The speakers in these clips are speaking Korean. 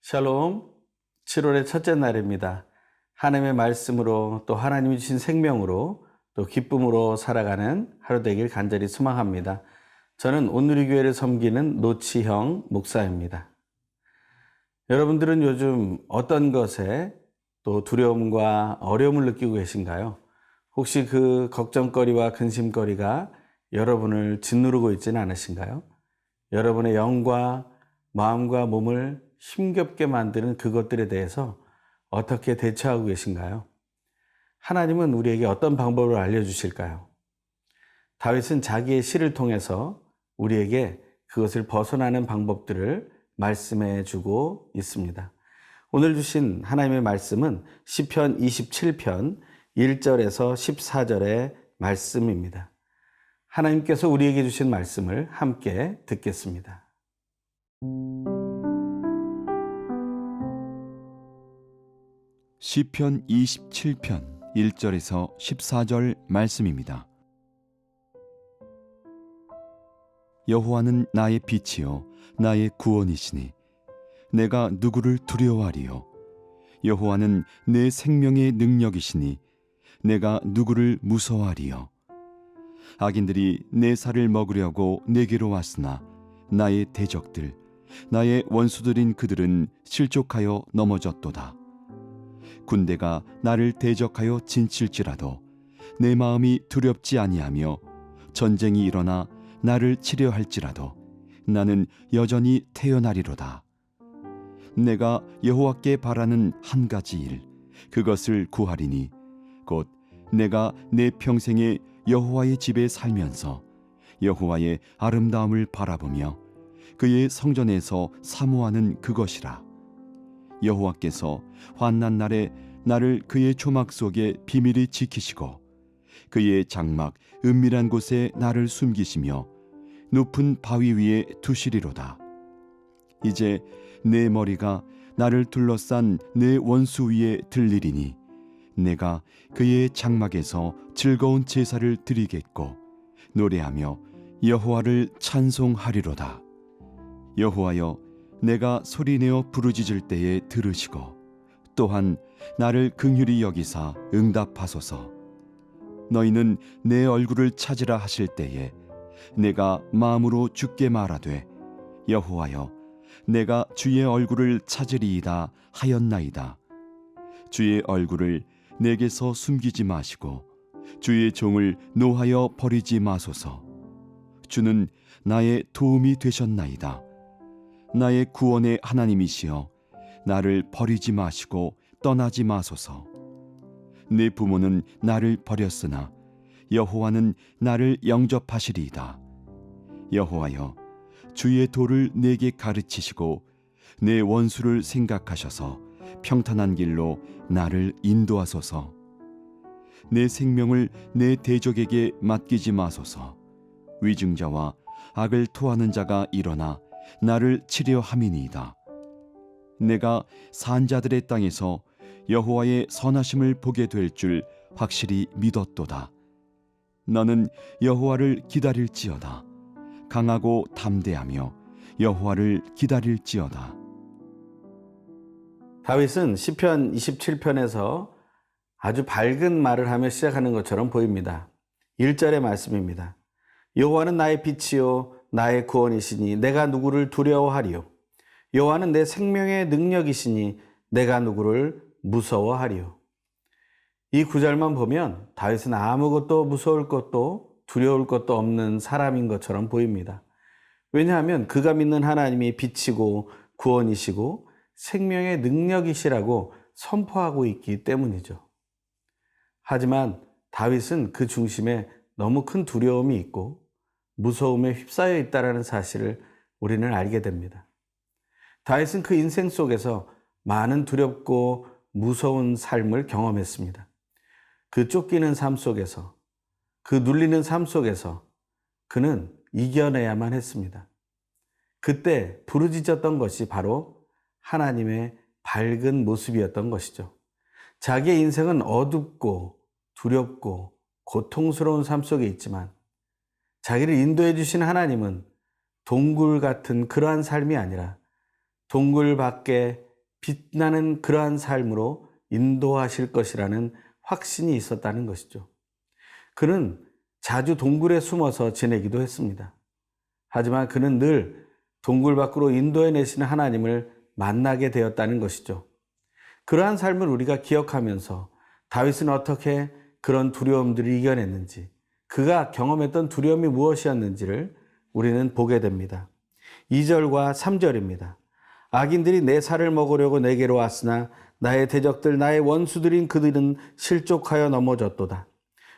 샬롬, 7월의 첫째 날입니다. 하나님의 말씀으로 또 하나님이 주신 생명으로 또 기쁨으로 살아가는 하루 되길 간절히 소망합니다. 저는 온누리교회를 섬기는 노치형 목사입니다. 여러분들은 요즘 어떤 것에 또 두려움과 어려움을 느끼고 계신가요? 혹시 그 걱정거리와 근심거리가 여러분을 짓누르고 있지는 않으신가요? 여러분의 영과 마음과 몸을 힘겹게 만드는 그것들에 대해서 어떻게 대처하고 계신가요? 하나님은 우리에게 어떤 방법을 알려주실까요? 다윗은 자기의 시를 통해서 우리에게 그것을 벗어나는 방법들을 말씀해 주고 있습니다. 오늘 주신 하나님의 말씀은 시편 27편 1절에서 14절의 말씀입니다. 하나님께서 우리에게 주신 말씀을 함께 듣겠습니다. 시편 27편 1절에서 14절 말씀입니다. 여호와는 나의 빛이요 나의 구원이시니 내가 누구를 두려워하리요. 여호와는 내 생명의 능력이시니 내가 누구를 무서워하리요. 악인들이 내 살을 먹으려고 내게로 왔으나 나의 대적들 나의 원수들인 그들은 실족하여 넘어졌도다. 군대가 나를 대적하여 진칠지라도 내 마음이 두렵지 아니하며 전쟁이 일어나 나를 치려 할지라도 나는 여전히 태어나리로다. 내가 여호와께 바라는 한 가지 일 그것을 구하리니 곧 내가 내 평생에 여호와의 집에 살면서 여호와의 아름다움을 바라보며 그의 성전에서 사모하는 그것이라. 여호와께서 환난 날에 나를 그의 초막 속에 비밀히 지키시고 그의 장막 은밀한 곳에 나를 숨기시며 높은 바위 위에 두시리로다. 이제 내 머리가 나를 둘러싼 내 원수 위에 들리리니 내가 그의 장막에서 즐거운 제사를 드리겠고 노래하며 여호와를 찬송하리로다. 여호와여, 내가 소리내어 부르짖을 때에 들으시고 또한 나를 긍휼히 여기사 응답하소서. 너희는 내 얼굴을 찾으라 하실 때에 내가 마음으로 주께 말하되 여호와여, 내가 주의 얼굴을 찾으리이다 하였나이다. 주의 얼굴을 내게서 숨기지 마시고 주의 종을 노하여 버리지 마소서. 주는 나의 도움이 되셨나이다. 나의 구원의 하나님이시여, 나를 버리지 마시고 떠나지 마소서. 내 부모는 나를 버렸으나 여호와는 나를 영접하시리이다. 여호와여, 주의 도를 내게 가르치시고 내 원수를 생각하셔서 평탄한 길로 나를 인도하소서. 내 생명을 내 대적에게 맡기지 마소서. 위증자와 악을 토하는 자가 일어나 나를 치려 함이니이다. 내가 산자들의 땅에서 여호와의 선하심을 보게 될 줄 확실히 믿었도다. 너는 여호와를 기다릴지어다. 강하고 담대하며 여호와를 기다릴지어다. 다윗은 시편 27편에서 아주 밝은 말을 하며 시작하는 것처럼 보입니다. 1절의 말씀입니다. 여호와는 나의 빛이요 나의 구원이시니 내가 누구를 두려워하리요. 여호와는 내 생명의 능력이시니 내가 누구를 무서워하리요. 이 구절만 보면 다윗은 아무것도 무서울 것도 두려울 것도 없는 사람인 것처럼 보입니다. 왜냐하면 그가 믿는 하나님이 빛이고 구원이시고 생명의 능력이시라고 선포하고 있기 때문이죠. 하지만 다윗은 그 중심에 너무 큰 두려움이 있고 무서움에 휩싸여 있다는 사실을 우리는 알게 됩니다. 다윗은 그 인생 속에서 많은 두렵고 무서운 삶을 경험했습니다. 그 쫓기는 삶 속에서, 그 눌리는 삶 속에서 그는 이겨내야만 했습니다. 그때 부르짖었던 것이 바로 하나님의 밝은 모습이었던 것이죠. 자기의 인생은 어둡고 두렵고 고통스러운 삶 속에 있지만 자기를 인도해 주신 하나님은 동굴 같은 그러한 삶이 아니라 동굴 밖에 빛나는 그러한 삶으로 인도하실 것이라는 확신이 있었다는 것이죠. 그는 자주 동굴에 숨어서 지내기도 했습니다. 하지만 그는 늘 동굴 밖으로 인도해내시는 하나님을 만나게 되었다는 것이죠. 그러한 삶을 우리가 기억하면서 다윗은 어떻게 그런 두려움들을 이겨냈는지, 그가 경험했던 두려움이 무엇이었는지를 우리는 보게 됩니다. 2절과 3절입니다. 악인들이 내 살을 먹으려고 내게로 왔으나 나의 대적들, 나의 원수들인 그들은 실족하여 넘어졌도다.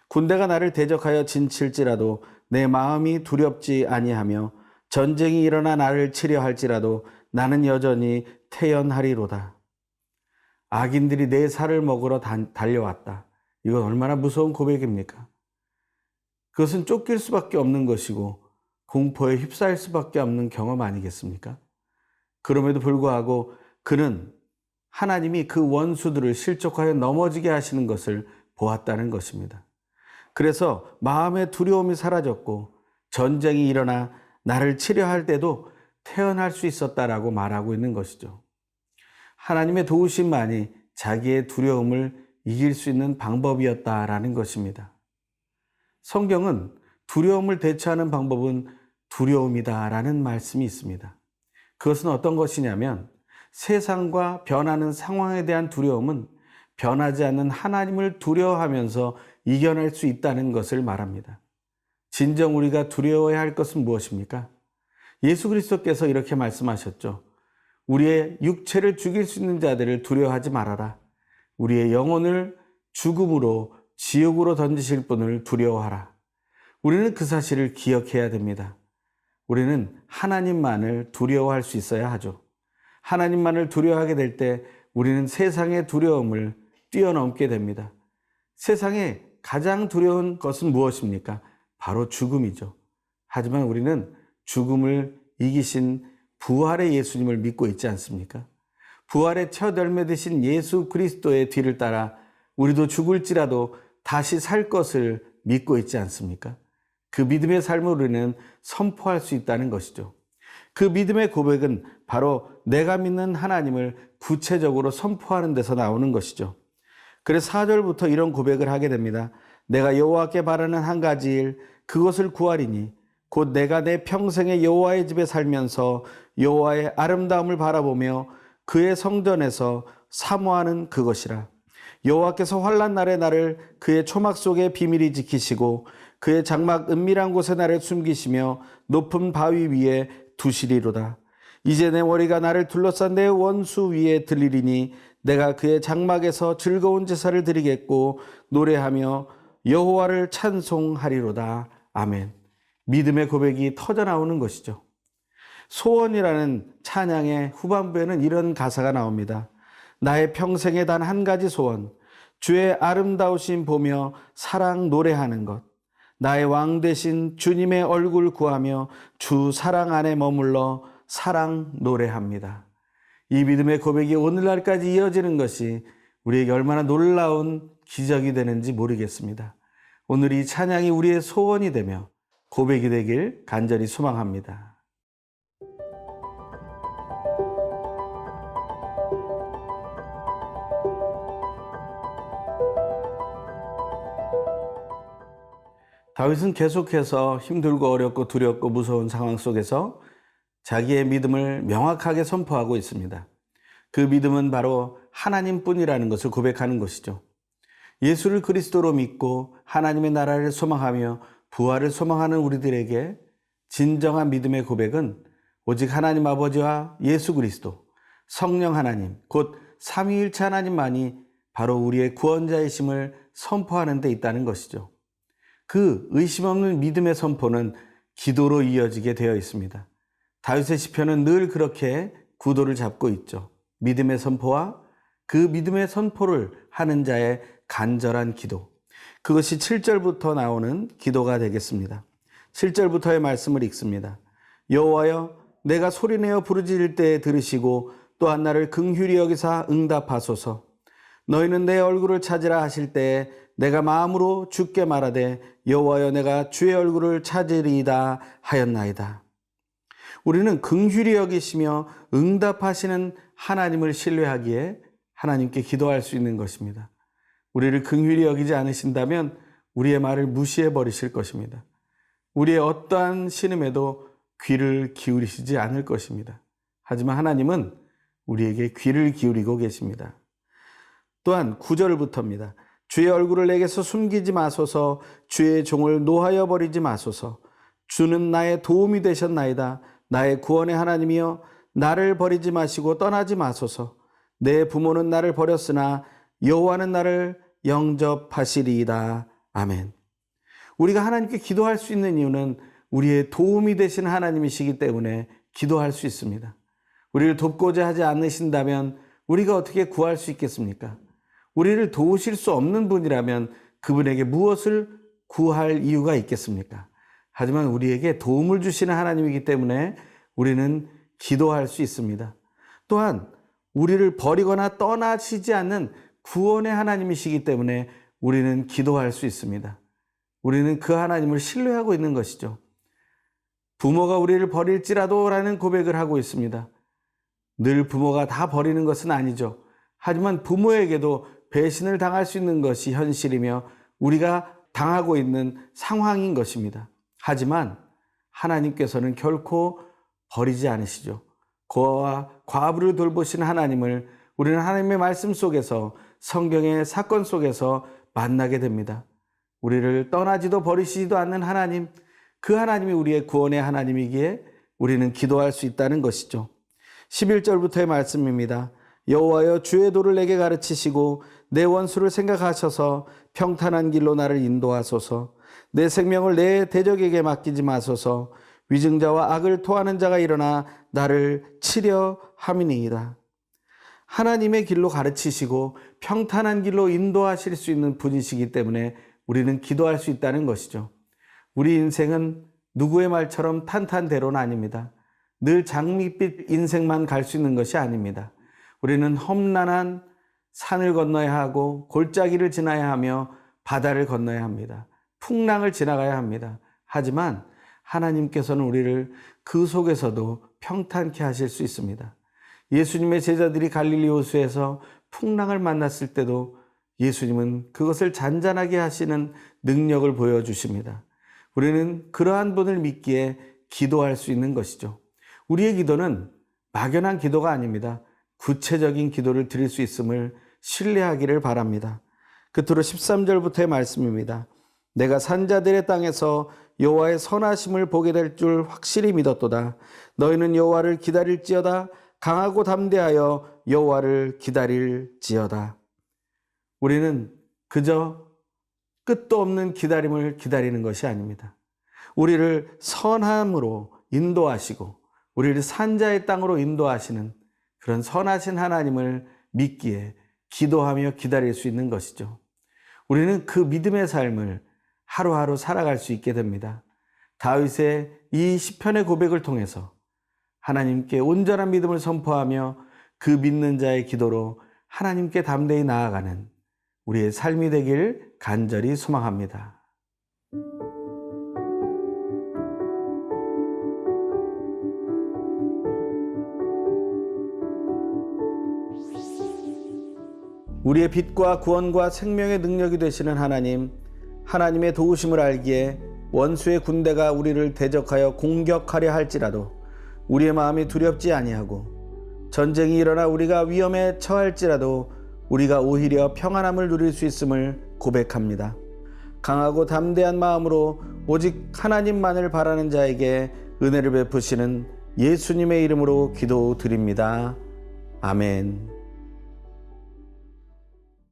군대가 나를 대적하여 진칠지라도 내 마음이 두렵지 아니하며 전쟁이 일어나 나를 치려 할지라도 나는 여전히 태연하리로다. 악인들이 내 살을 먹으러 달려왔다. 이건 얼마나 무서운 고백입니까? 그것은 쫓길 수밖에 없는 것이고 공포에 휩싸일 수밖에 없는 경험 아니겠습니까? 그럼에도 불구하고 그는 하나님이 그 원수들을 실족하여 넘어지게 하시는 것을 보았다는 것입니다. 그래서 마음의 두려움이 사라졌고 전쟁이 일어나 나를 치려 할 때도 태어날 수 있었다라고 말하고 있는 것이죠. 하나님의 도우심만이 자기의 두려움을 이길 수 있는 방법이었다라는 것입니다. 성경은 두려움을 대처하는 방법은 두려움이다라는 말씀이 있습니다. 그것은 어떤 것이냐면 세상과 변하는 상황에 대한 두려움은 변하지 않는 하나님을 두려워하면서 이겨낼 수 있다는 것을 말합니다. 진정 우리가 두려워해야 할 것은 무엇입니까? 예수 그리스도께서 이렇게 말씀하셨죠. 우리의 육체를 죽일 수 있는 자들을 두려워하지 말아라. 우리의 영혼을 죽음으로 지옥으로 던지실 분을 두려워하라. 우리는 그 사실을 기억해야 됩니다. 우리는 하나님만을 두려워할 수 있어야 하죠. 하나님만을 두려워하게 될 때 우리는 세상의 두려움을 뛰어넘게 됩니다. 세상에 가장 두려운 것은 무엇입니까? 바로 죽음이죠. 하지만 우리는 죽음을 이기신 부활의 예수님을 믿고 있지 않습니까? 부활의 첫 열매 되신 예수 그리스도의 뒤를 따라 우리도 죽을지라도 다시 살 것을 믿고 있지 않습니까? 그 믿음의 삶을 우리는 선포할 수 있다는 것이죠. 그 믿음의 고백은 바로 내가 믿는 하나님을 구체적으로 선포하는 데서 나오는 것이죠. 그래서 4절부터 이런 고백을 하게 됩니다. 내가 여호와께 바라는 한 가지 일, 그것을 구하리니 곧 내가 내 평생에 여호와의 집에 살면서 여호와의 아름다움을 바라보며 그의 성전에서 사모하는 그것이라. 여호와께서 환난 날에 나를 그의 초막 속에 비밀히 지키시고 그의 장막 은밀한 곳에 나를 숨기시며 높은 바위 위에 두시리로다. 이제 내 머리가 나를 둘러싼 내 원수 위에 들리리니 내가 그의 장막에서 즐거운 제사를 드리겠고 노래하며 여호와를 찬송하리로다. 아멘. 믿음의 고백이 터져나오는 것이죠. 소원이라는 찬양의 후반부에는 이런 가사가 나옵니다. 나의 평생에 단 한 가지 소원, 주의 아름다우심 보며 사랑 노래하는 것. 나의 왕 되신 주님의 얼굴 구하며 주 사랑 안에 머물러 사랑 노래합니다. 이 믿음의 고백이 오늘날까지 이어지는 것이 우리에게 얼마나 놀라운 기적이 되는지 모르겠습니다. 오늘 이 찬양이 우리의 소원이 되며 고백이 되길 간절히 소망합니다. 다윗은 계속해서 힘들고 어렵고 두렵고 무서운 상황 속에서 자기의 믿음을 명확하게 선포하고 있습니다. 그 믿음은 바로 하나님뿐이라는 것을 고백하는 것이죠. 예수를 그리스도로 믿고 하나님의 나라를 소망하며 부활을 소망하는 우리들에게 진정한 믿음의 고백은 오직 하나님 아버지와 예수 그리스도, 성령 하나님, 곧 삼위일체 하나님만이 바로 우리의 구원자이심을 선포하는 데 있다는 것이죠. 그 의심 없는 믿음의 선포는 기도로 이어지게 되어 있습니다. 다윗의 시편은 늘 그렇게 구도를 잡고 있죠. 믿음의 선포와 그 믿음의 선포를 하는 자의 간절한 기도. 그것이 7절부터 나오는 기도가 되겠습니다. 7절부터의 말씀을 읽습니다. 여호와여, 내가 소리내어 부르짖을 때에 들으시고 또한 나를 긍휼히 여기사 응답하소서. 너희는 내 얼굴을 찾으라 하실 때에 내가 마음으로 주께 말하되 여호와여, 내가 주의 얼굴을 찾으리이다 하였나이다. 우리는 긍휼히 여기시며 응답하시는 하나님을 신뢰하기에 하나님께 기도할 수 있는 것입니다. 우리를 긍휼히 여기지 않으신다면 우리의 말을 무시해 버리실 것입니다. 우리의 어떠한 신음에도 귀를 기울이시지 않을 것입니다. 하지만 하나님은 우리에게 귀를 기울이고 계십니다. 또한 9절부터입니다. 주의 얼굴을 내게서 숨기지 마소서. 주의 종을 노하여 버리지 마소서. 주는 나의 도움이 되셨나이다. 나의 구원의 하나님이여 나를 버리지 마시고 떠나지 마소서. 내 부모는 나를 버렸으나 여호와는 나를 영접하시리이다. 아멘. 우리가 하나님께 기도할 수 있는 이유는 우리의 도움이 되신 하나님이시기 때문에 기도할 수 있습니다. 우리를 돕고자 하지 않으신다면 우리가 어떻게 구할 수 있겠습니까? 우리를 도우실 수 없는 분이라면 그분에게 무엇을 구할 이유가 있겠습니까? 하지만 우리에게 도움을 주시는 하나님이기 때문에 우리는 기도할 수 있습니다. 또한 우리를 버리거나 떠나시지 않는 구원의 하나님이시기 때문에 우리는 기도할 수 있습니다. 우리는 그 하나님을 신뢰하고 있는 것이죠. 부모가 우리를 버릴지라도 라는 고백을 하고 있습니다. 늘 부모가 다 버리는 것은 아니죠. 하지만 부모에게도 배신을 당할 수 있는 것이 현실이며 우리가 당하고 있는 상황인 것입니다. 하지만 하나님께서는 결코 버리지 않으시죠. 고아와 과부를 돌보신 하나님을 우리는 하나님의 말씀 속에서 성경의 사건 속에서 만나게 됩니다. 우리를 떠나지도 버리시지도 않는 하나님, 그 하나님이 우리의 구원의 하나님이기에 우리는 기도할 수 있다는 것이죠. 11절부터의 말씀입니다. 여호와여 주의 도를 내게 가르치시고 내 원수를 생각하셔서 평탄한 길로 나를 인도하소서. 내 생명을 내 대적에게 맡기지 마소서. 위증자와 악을 토하는 자가 일어나 나를 치려 함이니이다. 하나님의 길로 가르치시고 평탄한 길로 인도하실 수 있는 분이시기 때문에 우리는 기도할 수 있다는 것이죠. 우리 인생은 누구의 말처럼 탄탄대로는 아닙니다. 늘 장밋빛 인생만 갈 수 있는 것이 아닙니다. 우리는 험난한 산을 건너야 하고 골짜기를 지나야 하며 바다를 건너야 합니다. 풍랑을 지나가야 합니다. 하지만 하나님께서는 우리를 그 속에서도 평탄케 하실 수 있습니다. 예수님의 제자들이 갈릴리 호수에서 풍랑을 만났을 때도 예수님은 그것을 잔잔하게 하시는 능력을 보여주십니다. 우리는 그러한 분을 믿기에 기도할 수 있는 것이죠. 우리의 기도는 막연한 기도가 아닙니다. 구체적인 기도를 드릴 수 있음을 신뢰하기를 바랍니다. 끝으로 13절부터의 말씀입니다. 내가 산자들의 땅에서 여호와의 선하심을 보게 될 줄 확실히 믿었도다. 너희는 여호와를 기다릴지어다. 강하고 담대하여 여호와를 기다릴지어다. 우리는 그저 끝도 없는 기다림을 기다리는 것이 아닙니다. 우리를 선함으로 인도하시고 우리를 산자의 땅으로 인도하시는 그런 선하신 하나님을 믿기에 기도하며 기다릴 수 있는 것이죠. 우리는 그 믿음의 삶을 하루하루 살아갈 수 있게 됩니다. 다윗의 이 시편의 고백을 통해서 하나님께 온전한 믿음을 선포하며 그 믿는 자의 기도로 하나님께 담대히 나아가는 우리의 삶이 되길 간절히 소망합니다. 우리의 빛과 구원과 생명의 능력이 되시는 하나님, 하나님의 도우심을 알기에 원수의 군대가 우리를 대적하여 공격하려 할지라도 우리의 마음이 두렵지 아니하고 전쟁이 일어나 우리가 위험에 처할지라도 우리가 오히려 평안함을 누릴 수 있음을 고백합니다. 강하고 담대한 마음으로 오직 하나님만을 바라는 자에게 은혜를 베푸시는 예수님의 이름으로 기도드립니다. 아멘.